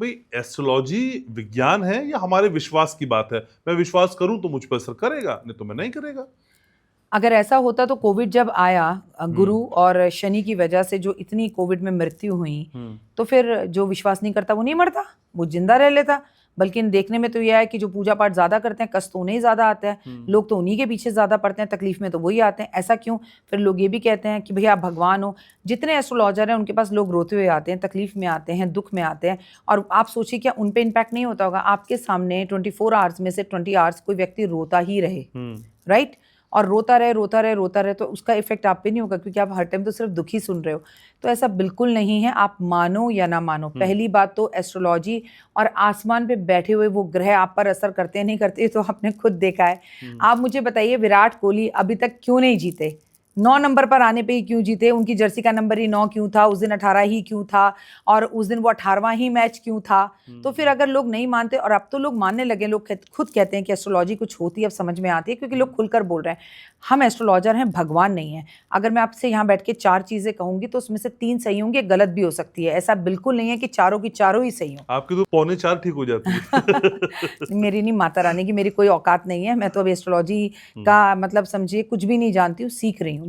भाई एस्ट्रोलॉजी विज्ञान है या हमारे विश्वास की बात है? मैं विश्वास करूं तो मुझ पर असर करेगा, नहीं तो मैं नहीं करेगा। अगर ऐसा होता तो कोविड जब आया, गुरु हम्म। और शनि की वजह से जो इतनी कोविड में मृत्यु हुई, हम्म। तो फिर जो विश्वास नहीं करता वो नहीं मरता, वो जिंदा रह लेता। बल्कि देखने में तो यह है कि जो पूजा पाठ ज्यादा करते हैं कष्ट तो उन्हें ज्यादा आता है, लोग तो उन्हीं के पीछे ज्यादा पड़ते हैं, तकलीफ में तो वही आते हैं। ऐसा क्यों? फिर लोग ये भी कहते हैं कि भैया आप भगवान हो। जितने एस्ट्रोलॉजर हैं उनके पास लोग रोते हुए आते हैं, तकलीफ में आते हैं, दुख में आते हैं, और आप सोचिए क्या उन पे इम्पैक्ट नहीं होता होगा? आपके सामने 24 आवर्स में से 20 आवर्स कोई व्यक्ति रोता ही रहे, राइट? और रोता रहे रोता रहे रोता रहे, तो उसका इफेक्ट आप पे नहीं होगा, क्योंकि आप हर टाइम तो सिर्फ दुखी सुन रहे हो। तो ऐसा बिल्कुल नहीं है, आप मानो या ना मानो। पहली बात तो एस्ट्रोलॉजी और आसमान पे बैठे हुए वो ग्रह आप पर असर करते हैं नहीं करते, तो आपने खुद देखा है। आप मुझे बताइए, विराट कोहली अभी तक क्यों नहीं जीते? 9 नंबर पर आने पे ही क्यों जीते? उनकी जर्सी का नंबर ही 9 क्यों था? उस दिन 18 ही क्यों था? और उस दिन वो 18वां ही मैच क्यों था? तो फिर अगर लोग नहीं मानते, और अब तो लोग मानने लगे, लोग खुद कहते हैं कि एस्ट्रोलॉजी कुछ होती है, अब समझ में आती है, क्योंकि लोग खुलकर बोल रहे हैं। हम एस्ट्रोलॉजर हैं, भगवान नहीं है। अगर मैं आपसे यहाँ बैठ के 4 चीजें कहूंगी तो उसमें से 3 सही होंगी, गलत भी हो सकती है। ऐसा बिल्कुल नहीं है कि चारों की चारों ही सही हो। आपकी तो 3:45 ठीक हो जाती है। मेरी नहीं, माता रानी की, मेरी कोई औकात नहीं है। मैं तो अभी एस्ट्रोलॉजी का मतलब समझिए कुछ भी नहीं जानती हूँ, सीख रही हूँ।